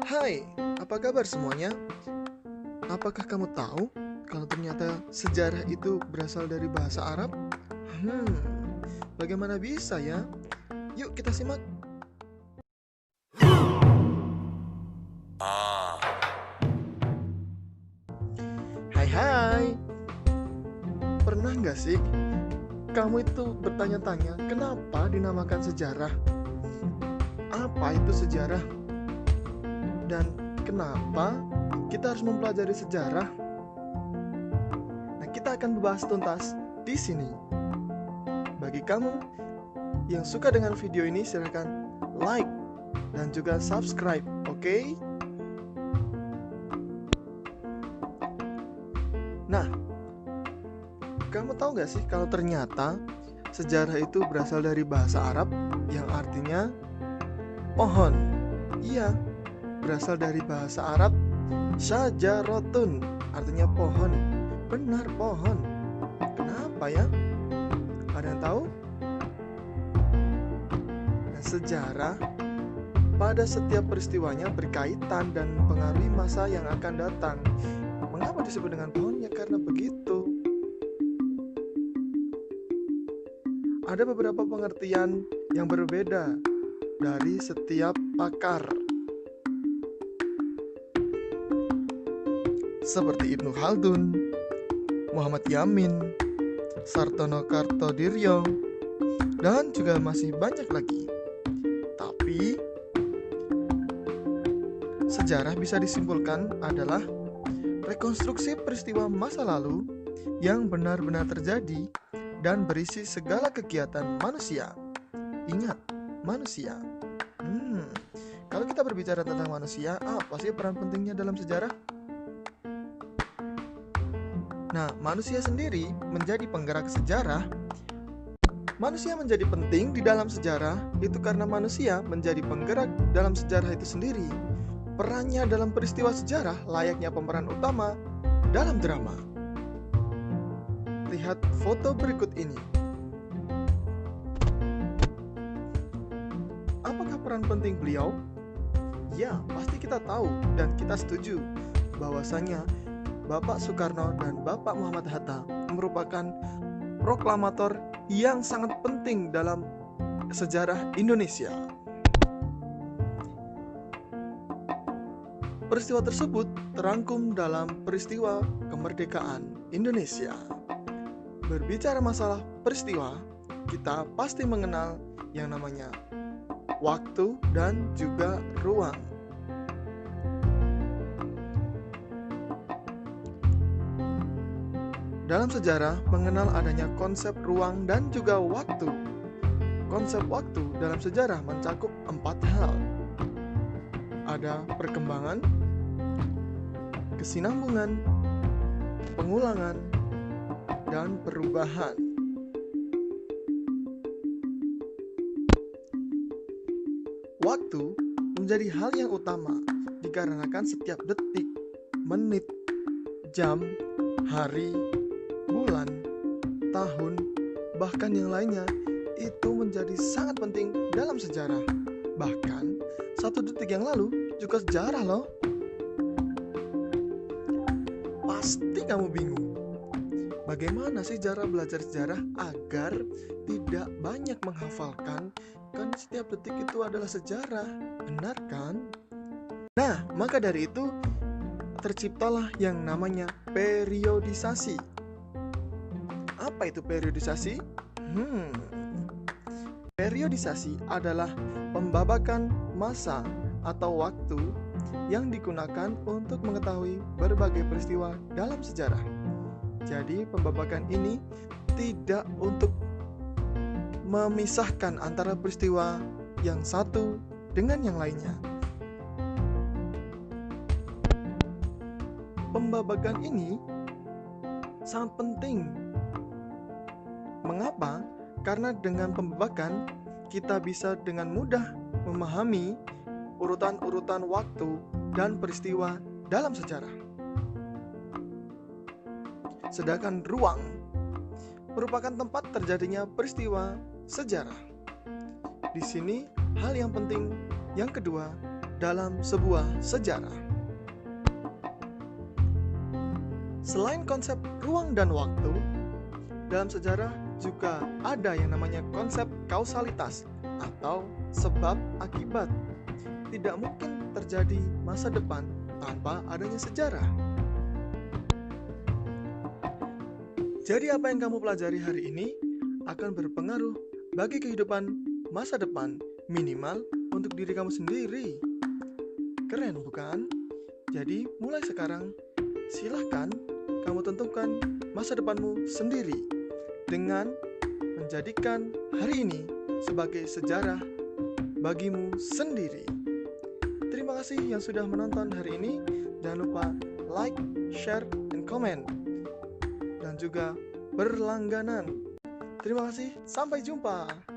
Hai, apa kabar semuanya? Apakah kamu tahu kalau ternyata sejarah itu berasal dari bahasa Arab? Hmm, Bagaimana bisa ya? Yuk kita simak. Hai hai, pernah nggak sih kamu itu bertanya-tanya kenapa dinamakan sejarah? Apa itu sejarah? Dan kenapa kita harus mempelajari sejarah? Nah, kita akan membahas tuntas di sini. Bagi kamu yang suka dengan video ini, silakan like dan juga subscribe, oke? Nah, kamu tahu gak sih kalau ternyata sejarah itu berasal dari bahasa Arab yang artinya pohon. Iya, berasal dari bahasa Arab syajaratun, artinya pohon. Benar, pohon. Kenapa ya? Ada yang tahu? Nah, sejarah pada setiap peristiwanya berkaitan dan mempengaruhi masa yang akan datang. Mengapa disebut dengan pohon? Ya karena begitu. Ada beberapa pengertian yang berbeda dari setiap pakar, seperti Ibnu Khaldun, Muhammad Yamin, Sartono Kartodiryo, dan juga masih banyak lagi. Tapi sejarah bisa disimpulkan adalah rekonstruksi peristiwa masa lalu yang benar-benar terjadi dan berisi segala kegiatan manusia. Ingat, manusia. Kalau kita berbicara tentang manusia, apa sih peran pentingnya dalam sejarah? Nah, manusia sendiri menjadi penggerak sejarah. Manusia menjadi penting di dalam sejarah itu karena manusia menjadi penggerak dalam sejarah itu sendiri. Perannya dalam peristiwa sejarah layaknya pemeran utama dalam drama. Lihat foto berikut ini. Apakah peran penting beliau? Ya, pasti kita tahu dan kita setuju bahwasanya Bapak Soekarno dan Bapak Muhammad Hatta merupakan proklamator yang sangat penting dalam sejarah Indonesia. Peristiwa tersebut terangkum dalam peristiwa kemerdekaan Indonesia. Berbicara masalah peristiwa, kita pasti mengenal yang namanya waktu dan juga ruang. Dalam sejarah mengenal adanya konsep ruang dan juga waktu. Konsep waktu dalam sejarah mencakup 4 hal. Ada perkembangan, kesinambungan, pengulangan, dan perubahan. Waktu menjadi hal yang utama dikarenakan setiap detik, menit, jam, hari, bulan, tahun, bahkan yang lainnya itu menjadi sangat penting dalam sejarah. Bahkan 1 detik yang lalu juga sejarah loh. Pasti kamu bingung, bagaimana sih cara belajar sejarah agar tidak banyak menghafalkan? Kan setiap detik itu adalah sejarah, benar kan? Nah, maka dari itu terciptalah yang namanya periodisasi. Apa itu periodisasi? Periodisasi adalah pembabakan masa atau waktu yang digunakan untuk mengetahui berbagai peristiwa dalam sejarah. Jadi pembabakan ini tidak untuk memisahkan antara peristiwa yang satu dengan yang lainnya. Pembabakan ini sangat penting. Mengapa? Karena dengan pembabakan kita bisa dengan mudah memahami urutan-urutan waktu dan peristiwa dalam sejarah. Sedangkan ruang merupakan tempat terjadinya peristiwa sejarah. Di sini, hal yang penting yang kedua dalam sebuah sejarah. Selain konsep ruang dan waktu, dalam sejarah juga ada yang namanya konsep kausalitas atau sebab akibat. Tidak mungkin terjadi masa depan tanpa adanya sejarah. Jadi apa yang kamu pelajari hari ini akan berpengaruh bagi kehidupan masa depan, minimal untuk diri kamu sendiri. Keren bukan? Jadi mulai sekarang, silahkan kamu tentukan masa depanmu sendiri dengan menjadikan hari ini sebagai sejarah bagimu sendiri. Terima kasih yang sudah menonton hari ini. Jangan lupa like, share, dan komen. Dan juga berlangganan. Terima kasih, sampai jumpa.